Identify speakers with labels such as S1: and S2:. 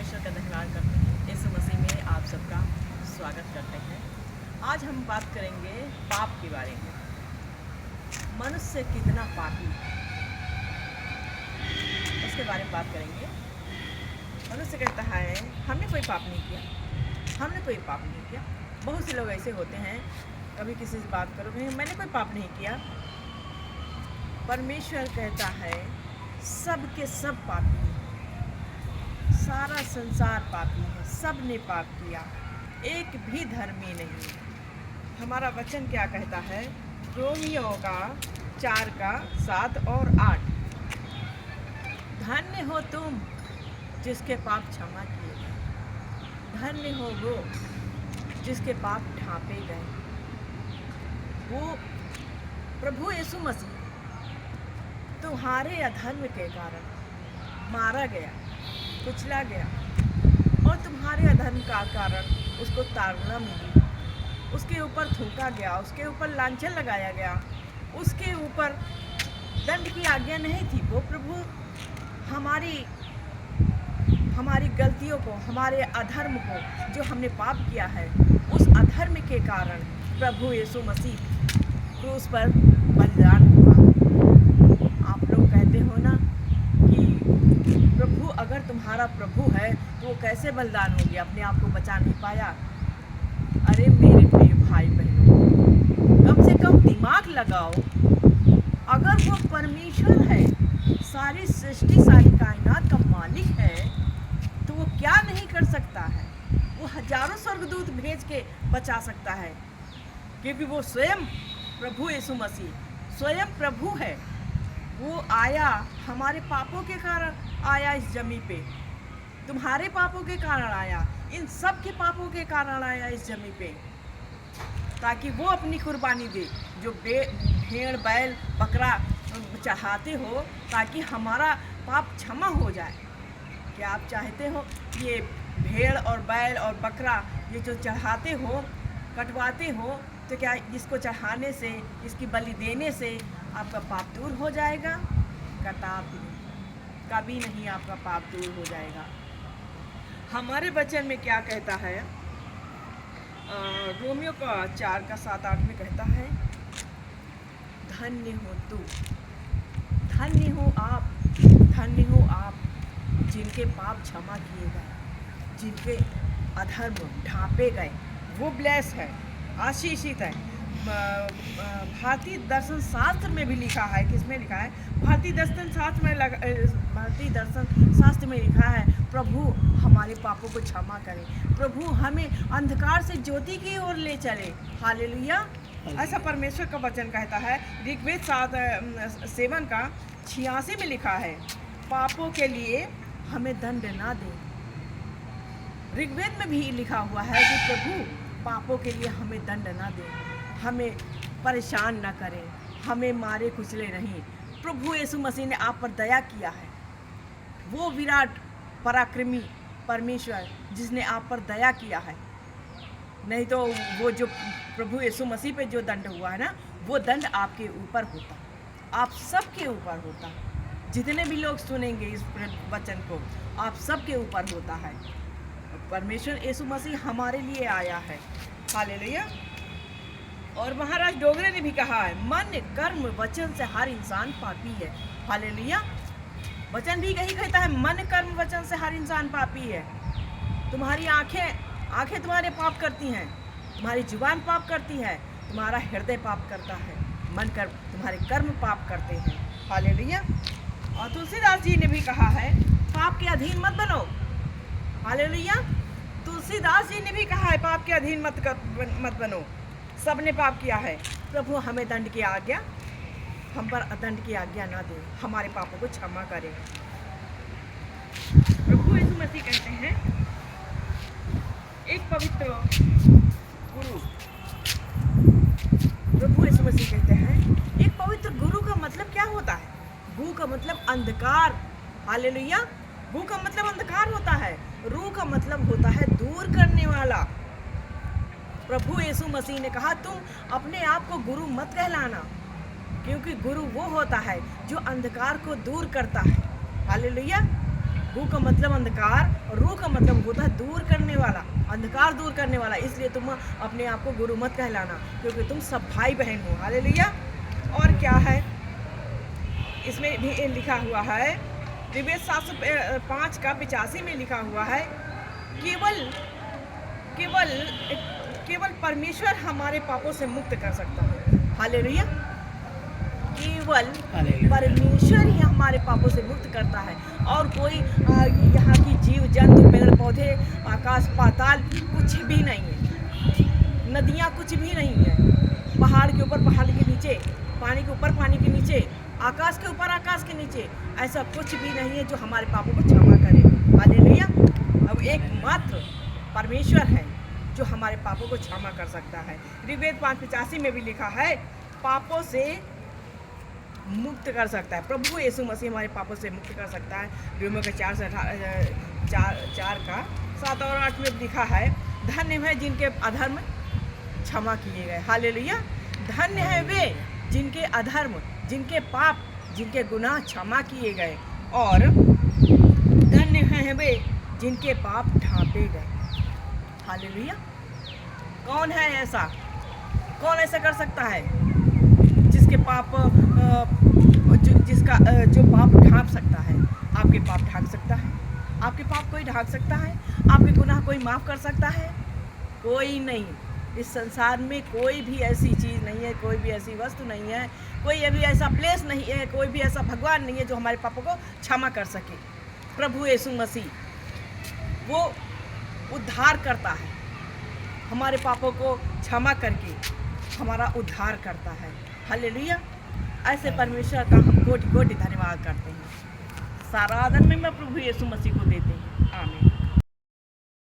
S1: परमेश्वर का धन्यवाद करते हैं। यीशु मसीह में आप सबका स्वागत करते हैं। आज हम बात करेंगे पाप के बारे में। मनुष्य कितना पापी है, उसके बारे में बात करेंगे। मनुष्य कहता है हमने कोई पाप नहीं किया, हमने कोई पाप नहीं किया। बहुत से लोग ऐसे होते हैं, कभी किसी से बात करो कहीं मैंने कोई पाप नहीं किया। परमेश्वर कहता है सब के सब पापी हैं, सारा संसार पापी है, सब ने पाप किया, एक भी धर्मी नहीं। हमारा वचन क्या कहता है? रोमियों का 4:7 और 8। धन्य हो तुम जिसके पाप क्षमा किए गए, धन्य हो वो जिसके पाप ढांपे गए। वो प्रभु यीशु मसीह तुम्हारे अधर्म के कारण मारा गया, कुचला गया, और तुम्हारे अधर्म का कारण उसको ताड़ना मिली, उसके ऊपर थूका गया, उसके ऊपर लांछन लगाया गया, उसके ऊपर दंड की आज्ञा नहीं थी। वो प्रभु हमारी गलतियों को, हमारे अधर्म को, जो हमने पाप किया है, उस अधर्म के कारण प्रभु यीशु मसीह क्रूस पर बलिदान हुआ। आप लोग कहते हो ना कि प्रभु अगर तुम्हारा प्रभु है तो वो कैसे बलिदान हो गया, अपने आप को बचा नहीं पाया। अरे मेरे प्रिय भाई बहनों, कम से कम दिमाग लगाओ। अगर वो परमेश्वर है, सारी सृष्टि, सारी कायनात का मालिक है, तो वो क्या नहीं कर सकता है? वो हजारों स्वर्गदूत भेज के बचा सकता है, क्योंकि वो स्वयं प्रभु यीशु मसीह स्वयं प्रभु है। वो आया, हमारे पापों के कारण आया इस जमी पे, तुम्हारे पापों के कारण आया, इन सब के पापों के कारण आया इस जमी पे, ताकि वो अपनी कुर्बानी दे। जो भेड़ बैल बकरा चढ़ाते हो ताकि हमारा पाप क्षमा हो जाए। क्या आप चाहते हो ये भेड़ और बैल और बकरा ये जो चढ़ाते हो, कटवाते हो, तो क्या इसको चढ़ाने से, इसकी बलि देने से आपका पाप दूर हो जाएगा? कभी नहीं आपका पाप दूर हो जाएगा। हमारे वचन में क्या कहता है? रोमियो का 4:7-8 में कहता है, धन्य हो तू, धन्य हो आप, धन्य हो आप जिनके पाप क्षमा किए गए, जिनके अधर्म ढांपे गए। वो ब्लेस है, आशीषित है। भारतीय दर्शन शास्त्र में भी लिखा है। किसमें लिखा है? भारतीय दर्शन शास्त्र में लिखा है, प्रभु हमारे पापों को क्षमा करे, प्रभु हमें अंधकार से ज्योति की ओर ले चले। हालेलुया। ऐसा परमेश्वर का वचन कहता है। ऋग्वेद 7:86 में लिखा है, पापों के लिए हमें दंड ना दे। ऋग्वेद में भी लिखा हुआ है कि प्रभु पापों के लिए हमें दंड ना दे, हमें परेशान ना करें, हमें मारे कुचले नहीं। प्रभु यीशु मसीह ने आप पर दया किया है। वो विराट पराक्रमी परमेश्वर जिसने आप पर दया किया है। नहीं तो वो जो प्रभु यीशु मसीह पे जो दंड हुआ है ना, वो दंड आपके ऊपर होता, आप सबके ऊपर होता। जितने भी लोग सुनेंगे इस वचन को, आप सबके ऊपर होता है। परमेश्वर यीशु मसीह हमारे लिए आया है। हालेलुया। और महाराज डोगरे ने भी कहा है, मन कर्म वचन से हर इंसान पापी है। हालेलुया। वचन भी यही कहता है, मन कर्म वचन से हर इंसान पापी है। तुम्हारी आंखें तुम्हारे पाप करती हैं, तुम्हारी जुबान पाप करती है, तुम्हारा हृदय पाप करता है, मन कर्म, तुम्हारे कर्म पाप करते हैं। हालेलुया। और तुलसीदास जी ने भी कहा है, पाप के अधीन मत बनो। हालेलुया। तुलसीदास जी ने भी कहा है, पाप के अधीन मत बनो। सबने पाप किया है। प्रभु हमें दंड की आज्ञा, हम पर दंड की आज्ञा ना दे, हमारे पापों को क्षमा करे। प्रभु यीशु मसीह कहते हैं, एक पवित्र गुरु, प्रभु यीशु मसीह कहते हैं, एक पवित्र गुरु का मतलब क्या होता है? गु का मतलब अंधकार। हालेलुया। गु का मतलब अंधकार होता है। रू का मतलब होता है दूर करने वाला। प्रभु यीशु मसीह ने कहा, तुम अपने आप को गुरु मत कहलाना, क्योंकि गुरु वो होता है जो अंधकार को दूर करता है। हालेलुया। गु का मतलब अंधकार और रू का मतलब होता है दूर करने वाला, अंधकार दूर करने वाला। इसलिए तुम अपने आप को गुरु मत कहलाना, क्योंकि तुम सब भाई बहन हो। हालेलुया। और क्या है इसमें भी लिखा हुआ है, विवेक 705 का 85 में लिखा हुआ है, केवल केवल केवल परमेश्वर हमारे पापों से मुक्त कर सकता है। हालेलुया। केवल परमेश्वर ही हमारे पापों से मुक्त करता है, और कोई यहाँ की जीव जंतु पेड़ पौधे आकाश पाताल कुछ भी नहीं है, नदियाँ कुछ भी नहीं है, पहाड़ के ऊपर पहाड़ के नीचे, पानी के ऊपर पानी के नीचे, आकाश के ऊपर आकाश के नीचे, ऐसा कुछ भी नहीं है जो हमारे पापों को क्षमा करे। हालेलुया। अब एकमात्र परमेश्वर है जो हमारे पापों को क्षमा कर सकता है। ऋग्वेद 5:85 में भी लिखा है, पापों से मुक्त कर सकता है। प्रभु यीशु मसीह हमारे पापों से मुक्त कर सकता है। रोमियो के 4 का 7 और 8 में लिखा है, धन्य है जिनके अधर्म क्षमा किए गए। हालेलुया। धन्य है वे जिनके अधर्म, जिनके पाप, जिनके गुनाह क्षमा किए गए, और धन्य हैं वे जिनके पाप ढांपे गए। हालेलुया। कौन है ऐसा, कौन ऐसा कर सकता है जिसके पाप जो पाप ढांप सकता है? आपके पाप ढांप सकता है? आपके पाप कोई ढांप सकता है? आपके गुनाह कोई माफ़ कर सकता है? कोई नहीं। इस संसार में कोई भी ऐसी चीज़ नहीं है, कोई भी ऐसी वस्तु नहीं है, कोई अभी ऐसा प्लेस नहीं है, कोई भी ऐसा भगवान नहीं है जो हमारे पापों को क्षमा कर सके। प्रभु यीशु मसीह वो उद्धार करता है, हमारे पापों को क्षमा करके हमारा उद्धार करता है। हालेलुया। ऐसे परमेश्वर का हम कोटि कोटि धन्यवाद करते हैं। सारा आदर में प्रभु यीशु मसीह को देते हैं। आमीन।